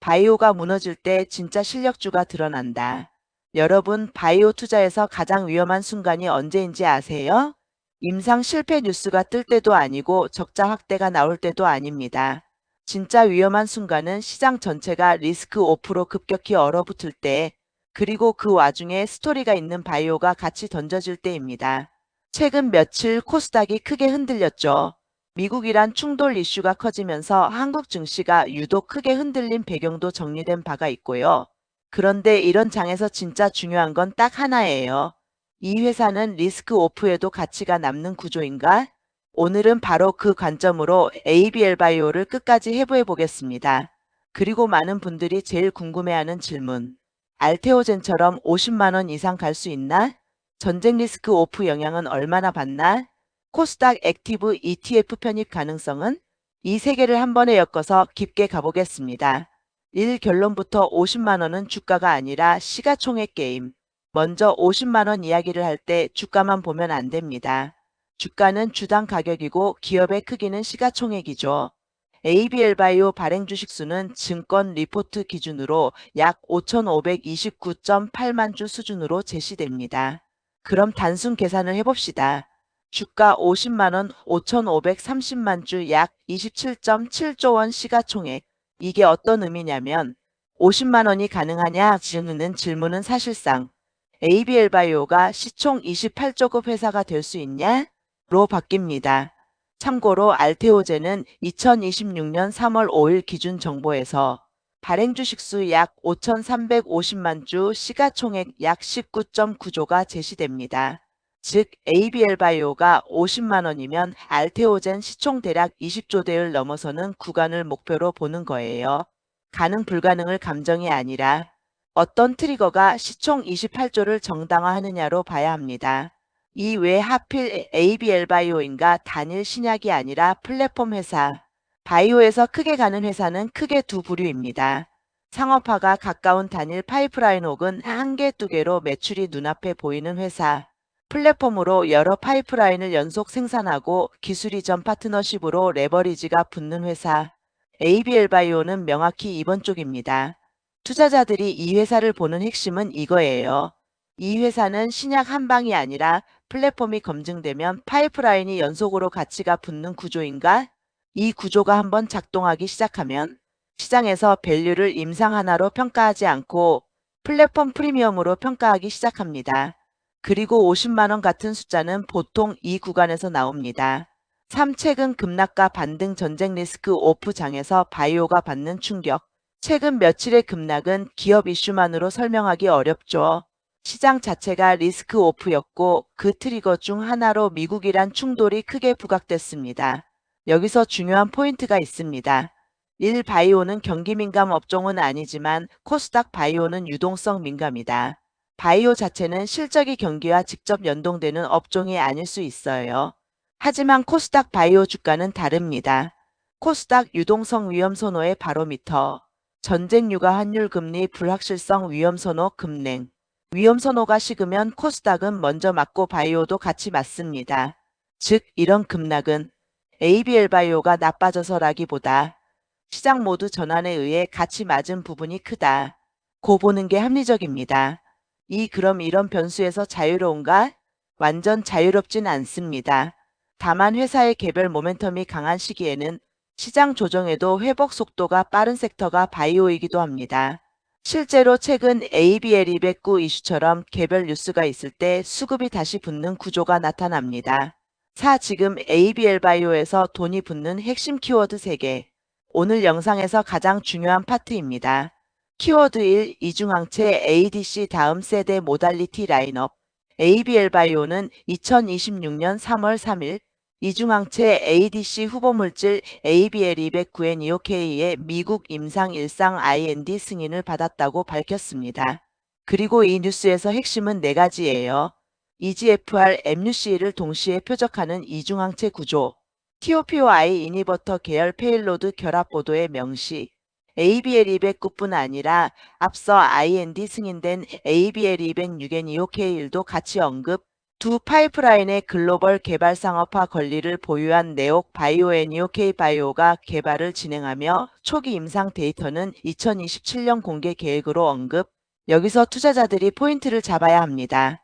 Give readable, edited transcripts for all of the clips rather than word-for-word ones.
바이오가 무너질 때 진짜 실력주가 드러난다. 여러분, 바이오 투자에서 가장 위험한 순간이 언제인지 아세요? 임상 실패 뉴스가 뜰 때도 아니고 적자 확대가 나올 때도 아닙니다. 진짜 위험한 순간은 시장 전체가 리스크 오프로 급격히 얼어붙을 때, 그리고 그 와중에 스토리가 있는 바이오가 같이 던져질 때입니다. 최근 며칠 코스닥이 크게 흔들렸죠. 미국이란 충돌 이슈가 커지면서 한국 증시가 유독 크게 흔들린 배경도 정리된 바가 있고요. 그런데 이런 장에서 진짜 중요한 건 딱 하나예요. 이 회사는 리스크 오프에도 가치가 남는 구조인가? 오늘은 바로 그 관점으로 ABL 바이오를 끝까지 해부해 보겠습니다. 그리고 많은 분들이 제일 궁금해하는 질문. 알테오젠처럼 50만 원 이상 갈 수 있나? 전쟁 리스크 오프 영향은 얼마나 받나? 코스닥 액티브 ETF 편입 가능성은? 이 세 개를 한 번에 엮어서 깊게 가보겠습니다. 1. 결론부터 50만 원은 주가가 아니라 시가총액 게임. 먼저 50만 원 이야기를 할 때 주가만 보면 안 됩니다. 주가는 주당 가격이고 기업의 크기는 시가총액이죠. ABL 바이오 발행 주식수는 증권 리포트 기준으로 약 5,529.8만 주 수준으로 제시됩니다. 그럼 단순 계산을 해봅시다. 주가 50만 원, 5,530만 주 약 27.7조 원 시가총액. 이게 어떤 의미냐면 50만 원이 가능하냐 질문은 사실상 ABL 바이오가 시총 28조급 회사가 될 수 있냐? 로 바뀝니다. 참고로 알테오젠은 2026년 3월 5일 기준 정보에서 발행 주식수 약 5,350만 주, 시가총액 약 19.9조가 제시됩니다. 즉 ABL 바이오가 50만 원이면 알테오젠 시총 대략 20조대를 넘어서는 구간을 목표로 보는 거예요. 가능 불가능을 감정이 아니라 어떤 트리거가 시총 28조를 정당화하느냐로 봐야 합니다. 이 왜 하필 ABL 바이오인가? 단일 신약이 아니라 플랫폼 회사. 바이오에서 크게 가는 회사는 크게 두 부류입니다. 상업화가 가까운 단일 파이프라인 혹은 한 개, 두 개로 매출이 눈앞에 보이는 회사. 플랫폼으로 여러 파이프라인을 연속 생산하고 기술 이전 파트너십으로 레버리지가 붙는 회사. ABL 바이오는 명확히 이번 쪽입니다. 투자자들이 이 회사를 보는 핵심은 이거예요. 이 회사는 신약 한 방이 아니라 플랫폼이 검증되면 파이프라인이 연속으로 가치가 붙는 구조인가? 이 구조가 한번 작동하기 시작하면 시장에서 밸류를 임상 하나로 평가하지 않고 플랫폼 프리미엄으로 평가하기 시작합니다. 그리고 50만 원 같은 숫자는 보통 이 구간에서 나옵니다. 3. 최근 급락과 반등 전쟁 리스크 오프 장에서 바이오가 받는 충격. 최근 며칠의 급락은 기업 이슈만으로 설명하기 어렵죠. 시장 자체가 리스크 오프였고 그 트리거 중 하나로 미국이란 충돌이 크게 부각됐습니다. 여기서 중요한 포인트가 있습니다. 1. 바이오는 경기 민감 업종은 아니지만 코스닥 바이오는 유동성 민감이다. 바이오 자체는 실적이 경기와 직접 연동되는 업종이 아닐 수 있어요. 하지만 코스닥 바이오 주가는 다릅니다. 코스닥 유동성 위험 선호의 바로미터. 전쟁 유가 환율 금리 불확실성 위험 선호 급냉. 위험 선호가 식으면 코스닥은 먼저 맞고 바이오도 같이 맞습니다. 즉 이런 급락은 ABL 바이오가 나빠져서라기보다 시장 모두 전환에 의해 같이 맞은 부분이 크다. 고 보는 게 합리적입니다. 그럼 이런 변수에서 자유로운가? 완전 자유롭진 않습니다. 다만 회사의 개별 모멘텀이 강한 시기에는 시장 조정에도 회복 속도가 빠른 섹터가 바이오이기도 합니다. 실제로 최근 ABL 209 이슈처럼 개별 뉴스가 있을 때 수급이 다시 붙는 구조가 나타납니다. 4. 지금 ABL 바이오에서 돈이 붙는 핵심 키워드 3개. 오늘 영상에서 가장 중요한 파트입니다. 키워드 1. 이중항체 ADC 다음 세대 모달리티 라인업. ABL 바이오는 2026년 3월 3일 이중항체 ADC 후보물질 ABL209N25K의 미국 임상 일상 IND 승인을 받았다고 밝혔습니다. 그리고 이 뉴스에서 핵심은 4가지예요. EGFR, MUC를 동시에 표적하는 이중항체 구조, TOPOI 이니버터 계열 페일로드 결합 보도의 명시, ABL209뿐 아니라 앞서 IND 승인된 ABL206N25K1도 같이 언급, 두 파이프라인의 글로벌 개발 상업화 권리를 보유한 네옥 바이오앤 UK 바이오가 개발을 진행하며 초기 임상 데이터는 2027년 공개 계획으로 언급. 여기서 투자자들이 포인트를 잡아야 합니다.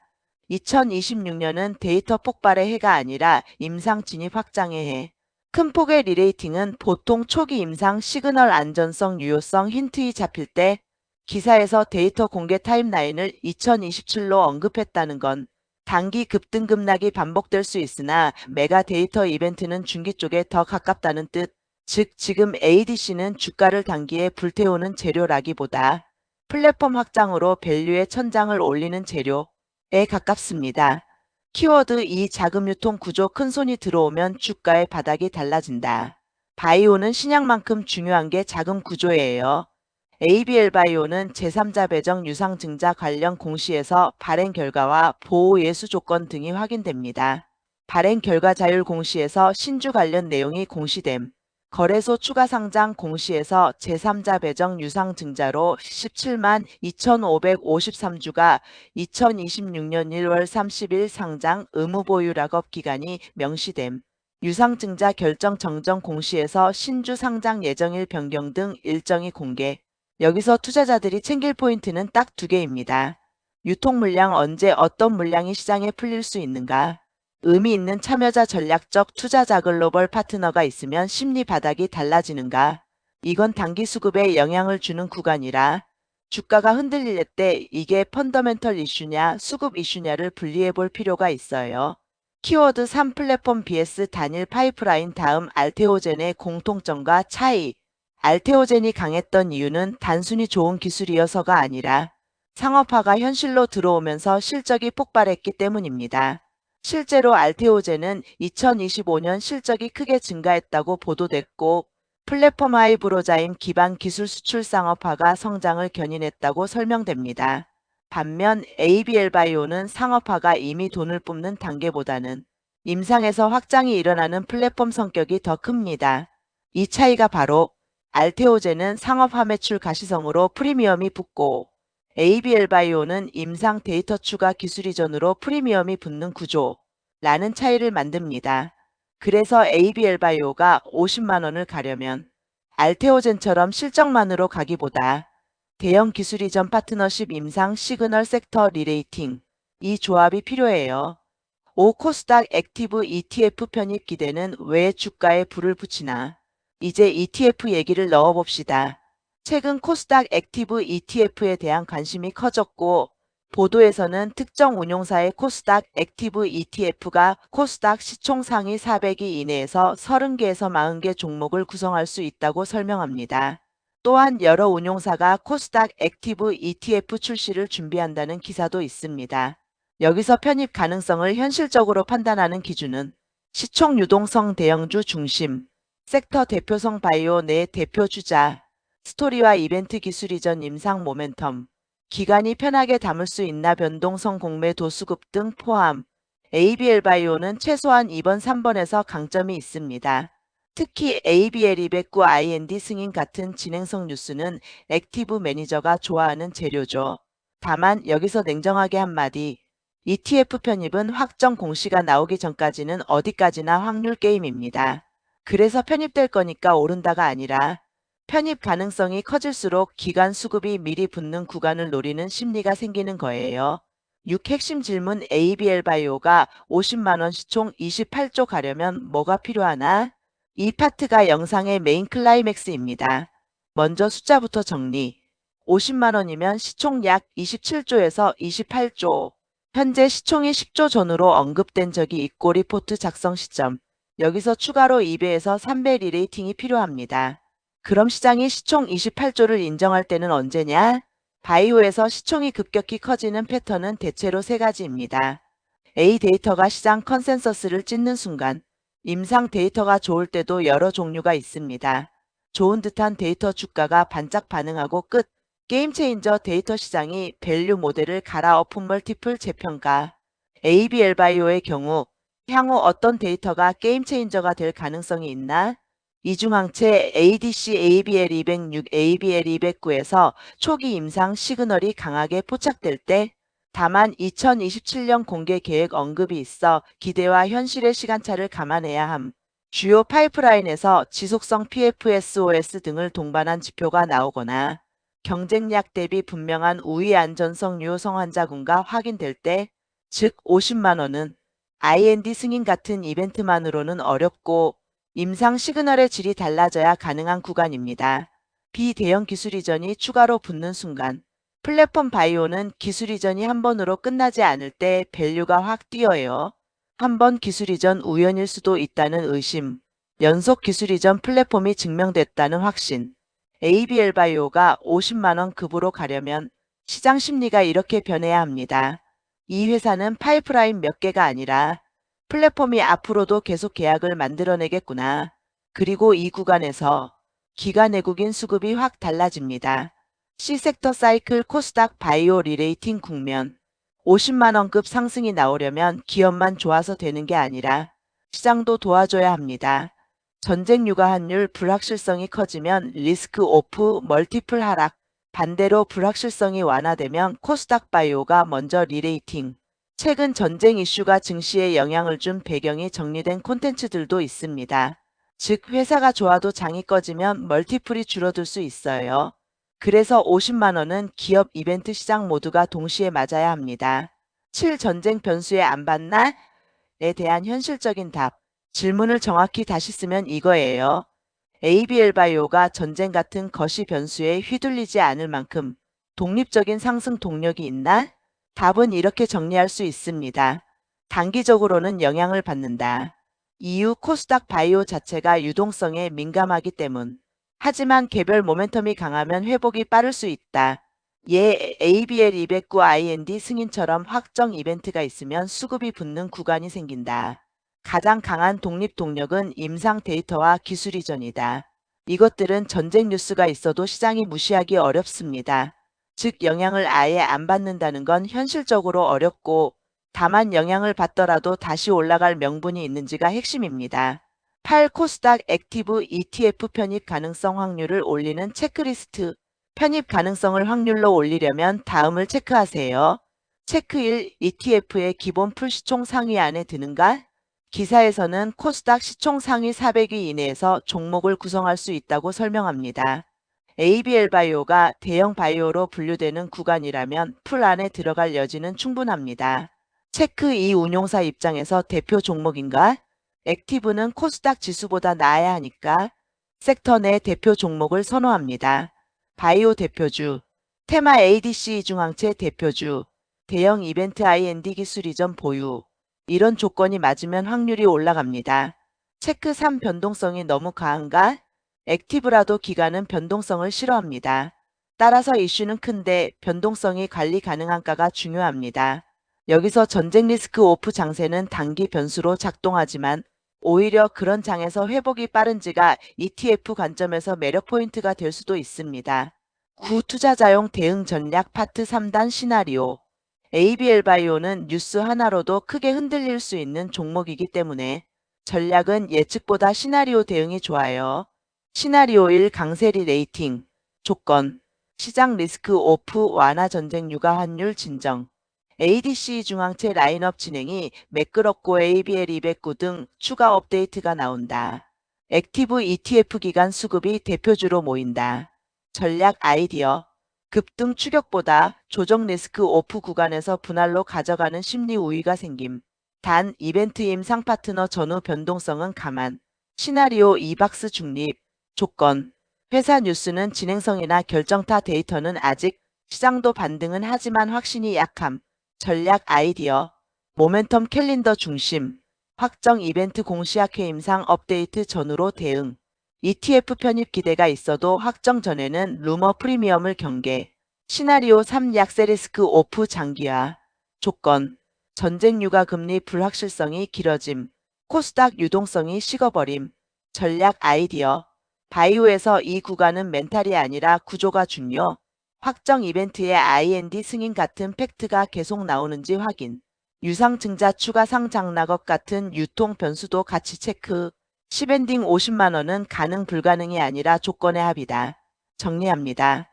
2026년은 데이터 폭발의 해가 아니라 임상 진입 확장의 해. 큰 폭의 리레이팅은 보통 초기 임상 시그널 안전성, 유효성 힌트이 잡힐 때 기사에서 데이터 공개 타임라인을 2027로 언급했다는 건 단기 급등급락이 반복될 수 있으나 메가 데이터 이벤트는 중기 쪽에 더 가깝다는 뜻. 즉 지금 ADC는 주가를 단기에 불태우는 재료라기보다 플랫폼 확장으로 밸류의 천장을 올리는 재료에 가깝습니다. 키워드 2 자금 유통 구조 큰손이 들어오면 주가의 바닥이 달라진다. 바이오는 신약만큼 중요한 게 자금 구조예요. ABL 바이오는 제3자 배정 유상증자 관련 공시에서 발행 결과와 보호 예수 조건 등이 확인됩니다. 발행 결과 자율 공시에서 신주 관련 내용이 공시됨. 거래소 추가 상장 공시에서 제3자 배정 유상증자로 17만 2,553주가 2026년 1월 30일 상장 의무보유 락업 기간이 명시됨. 유상증자 결정 정정 공시에서 신주 상장 예정일 변경 등 일정이 공개. 여기서 투자자들이 챙길 포인트는 딱 두 개입니다. 유통 물량 언제 어떤 물량이 시장에 풀릴 수 있는가? 의미 있는 참여자 전략적 투자자 글로벌 파트너가 있으면 심리 바닥이 달라지는가? 이건 단기 수급에 영향을 주는 구간이라 주가가 흔들릴 때 이게 펀더멘털 이슈냐 수급 이슈냐를 분리해 볼 필요가 있어요. 키워드 3 플랫폼 vs 단일 파이프라인 다음 알테오젠의 공통점과 차이. 알테오젠이 강했던 이유는 단순히 좋은 기술이어서가 아니라 상업화가 현실로 들어오면서 실적이 폭발했기 때문입니다. 실제로 알테오젠은 2025년 실적이 크게 증가했다고 보도됐고 플랫폼 하이브로자임 기반 기술 수출 상업화가 성장을 견인했다고 설명됩니다. 반면 ABL 바이오는 상업화가 이미 돈을 뿜는 단계보다는 임상에서 확장이 일어나는 플랫폼 성격이 더 큽니다. 이 차이가 바로 알테오젠은 상업화 매출 가시성으로 프리미엄이 붙고 ABL 바이오는 임상 데이터 추가 기술 이전으로 프리미엄이 붙는 구조라는 차이를 만듭니다. 그래서 ABL 바이오가 50만 원을 가려면 알테오젠처럼 실적만으로 가기보다 대형 기술 이전 파트너십 임상 시그널 섹터 리레이팅 이 조합이 필요해요. 5 코스닥 액티브 ETF 편입 기대는 왜 주가에 불을 붙이나? 이제 ETF 얘기를 넣어봅시다. 최근 코스닥 액티브 ETF에 대한 관심이 커졌고 보도에서는 특정 운용사의 코스닥 액티브 ETF가 코스닥 시총 상위 400위 이내에서 30개에서 40개 종목을 구성할 수 있다고 설명합니다. 또한 여러 운용사가 코스닥 액티브 ETF 출시를 준비한다는 기사도 있습니다. 여기서 편입 가능성을 현실적으로 판단하는 기준은 시총 유동성 대형주 중심, 섹터 대표성 바이오 내 대표 주자, 스토리와 이벤트 기술 이전 임상 모멘텀, 기간이 편하게 담을 수 있나 변동성 공매 도수급 등 포함. ABL 바이오는 최소한 2번, 3번에서 강점이 있습니다. 특히 ABL209 IND 승인 같은 진행성 뉴스는 액티브 매니저가 좋아하는 재료죠. 다만 여기서 냉정하게 한마디. ETF 편입은 확정 공시가 나오기 전까지는 어디까지나 확률 게임입니다. 그래서 편입될 거니까 오른다가 아니라 편입 가능성이 커질수록 기간 수급이 미리 붙는 구간을 노리는 심리가 생기는 거예요. 6 핵심 질문 ABL 바이오가 50만원 시총 28조 가려면 뭐가 필요하나? 이 파트가 영상의 메인 클라이맥스입니다. 먼저 숫자부터 정리. 50만원이면 시총 약 27조에서 28조. 현재 시총이 10조 전후로 언급된 적이 있고 리포트 작성 시점. 여기서 추가로 2배에서 3배 리레이팅이 필요합니다. 그럼 시장이 시총 28조를 인정할 때는 언제냐? 바이오에서 시총이 급격히 커지는 패턴은 대체로 세 가지입니다. A 데이터가 시장 컨센서스를 찢는 순간. 임상 데이터가 좋을 때도 여러 종류가 있습니다. 좋은 듯한 데이터 주가가 반짝 반응하고 끝. 게임 체인저 데이터 시장이 밸류 모델을 갈아엎은 멀티플 재평가. ABL 바이오의 경우 향후 어떤 데이터가 게임 체인저가 될 가능성이 있나? 이중항체 ADC ABL206, ABL209에서 초기 임상 시그널이 강하게 포착될 때 다만 2027년 공개 계획 언급이 있어 기대와 현실의 시간차를 감안해야 함. 주요 파이프라인에서 지속성 PFSOS 등을 동반한 지표가 나오거나 경쟁력 대비 분명한 우위 안전성 유효성 환자군가 확인될 때, 즉 50만 원은 IND 승인 같은 이벤트만으로는 어렵고 임상 시그널의 질이 달라져야 가능한 구간입니다. 비대형 기술 이전이 추가로 붙는 순간 플랫폼 바이오는 기술 이전이 한 번으로 끝나지 않을 때 밸류가 확 뛰어요. 한 번 기술 이전 우연일 수도 있다는 의심, 연속 기술 이전 플랫폼이 증명됐다는 확신. ABL 바이오가 50만 원 급으로 가려면 시장 심리가 이렇게 변해야 합니다. 이 회사는 파이프라인 몇 개가 아니라 플랫폼이 앞으로도 계속 계약을 만들어내겠구나. 그리고 이 구간에서 기가 내국인 수급이 확 달라집니다. C섹터 사이클 코스닥 바이오 리레이팅 국면. 50만 원급 상승이 나오려면 기업만 좋아서 되는 게 아니라 시장도 도와줘야 합니다. 전쟁 유가 환율 불확실성이 커지면 리스크 오프 멀티플 하락. 반대로 불확실성이 완화되면 코스닥 바이오가 먼저 리레이팅. 최근 전쟁 이슈가 증시에 영향을 준 배경이 정리된 콘텐츠들도 있습니다. 즉 회사가 좋아도 장이 꺼지면 멀티플이 줄어들 수 있어요. 그래서 50만 원은 기업 이벤트 시장 모두가 동시에 맞아야 합니다. 7. 전쟁 변수에 안 받나? 에 대한 현실적인 답. 질문을 정확히 다시 쓰면 이거예요. ABL 바이오가 전쟁 같은 거시 변수에 휘둘리지 않을 만큼 독립적인 상승 동력이 있나? 답은 이렇게 정리할 수 있습니다. 단기적으로는 영향을 받는다. 이유 코스닥 바이오 자체가 유동성에 민감하기 때문. 하지만 개별 모멘텀이 강하면 회복이 빠를 수 있다. ABL 209 IND 승인처럼 확정 이벤트가 있으면 수급이 붙는 구간이 생긴다. 가장 강한 독립 동력은 임상 데이터와 기술 이전이다. 이것들은 전쟁 뉴스가 있어도 시장이 무시하기 어렵습니다. 즉 영향을 아예 안 받는다는 건 현실적으로 어렵고, 다만 영향을 받더라도 다시 올라갈 명분이 있는지가 핵심입니다. 8. 코스닥 액티브 ETF 편입 가능성 확률을 올리는 체크리스트. 편입 가능성을 확률로 올리려면 다음을 체크하세요. 체크 1. ETF의 기본 풀 시총 상위 안에 드는가? 기사에서는 코스닥 시총 상위 400위 이내에서 종목을 구성할 수 있다고 설명합니다. ABL 바이오가 대형 바이오로 분류되는 구간이라면 풀 안에 들어갈 여지는 충분합니다. 체크 2. 운용사 입장에서 대표 종목인가? 액티브는 코스닥 지수보다 나아야 하니까 섹터 내 대표 종목을 선호합니다. 바이오 대표주, 테마 ADC 이중항체 대표주, 대형 이벤트 IND 기술 이전 보유. 이런 조건이 맞으면 확률이 올라갑니다. 체크 3. 변동성이 너무 강한가? 액티브라도 기관은 변동성을 싫어합니다. 따라서 이슈는 큰데 변동성이 관리 가능한가가 중요합니다. 여기서 전쟁 리스크 오프 장세는 단기 변수로 작동하지만 오히려 그런 장에서 회복이 빠른지가 ETF 관점에서 매력 포인트가 될 수도 있습니다. 9. 투자자용 대응 전략 파트 3단 시나리오. ABL 바이오는 뉴스 하나로도 크게 흔들릴 수 있는 종목이기 때문에 전략은 예측보다 시나리오 대응이 좋아요. 시나리오 1. 강세리 레이팅. 조건. 시장 리스크 오프 완화 전쟁 유가 환율 진정. ADC 중앙체 라인업 진행이 매끄럽고 ABL 209 등 추가 업데이트가 나온다. 액티브 ETF 기간 수급이 대표주로 모인다. 전략 아이디어. 급등 추격보다 조정 리스크 오프 구간에서 분할로 가져가는 심리 우위가 생김. 단 이벤트 임상 파트너 전후 변동성은 감안. 시나리오 2박스 중립. 조건. 회사 뉴스는 진행성이나 결정타 데이터는 아직, 시장도 반등은 하지만 확신이 약함. 전략 아이디어. 모멘텀 캘린더 중심. 확정 이벤트 공시학 회임상 업데이트 전후로 대응. ETF 편입 기대가 있어도 확정 전에는 루머 프리미엄을 경계. 시나리오 3. 약세 리스크 오프 장기화. 조건. 전쟁 유가 금리 불확실성이 길어짐. 코스닥 유동성이 식어버림. 전략 아이디어. 바이오에서 이 구간은 멘탈이 아니라 구조가 중요. 확정 이벤트의 IND 승인 같은 팩트가 계속 나오는지 확인. 유상증자 추가 상장 낙업 같은 유통 변수도 같이 체크. 10엔딩 50만 원은 가능 불가능이 아니라 조건의 합이다. 정리합니다.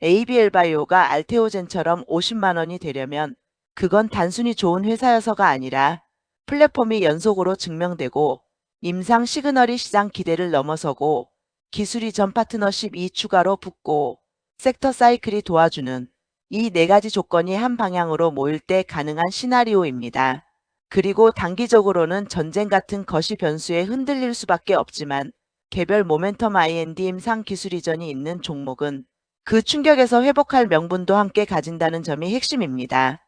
ABL 바이오가 알테오젠처럼 50만 원이 되려면 그건 단순히 좋은 회사여서가 아니라 플랫폼이 연속으로 증명되고 임상 시그널이 시장 기대를 넘어서고 기술이 전 파트너십이 추가로 붙고 섹터 사이클이 도와주는 이 네 가지 조건이 한 방향으로 모일 때 가능한 시나리오입니다. 그리고 단기적으로는 전쟁 같은 거시 변수에 흔들릴 수밖에 없지만 개별 모멘텀 I&D 임상 기술 이전이 있는 종목은 그 충격에서 회복할 명분도 함께 가진다는 점이 핵심입니다.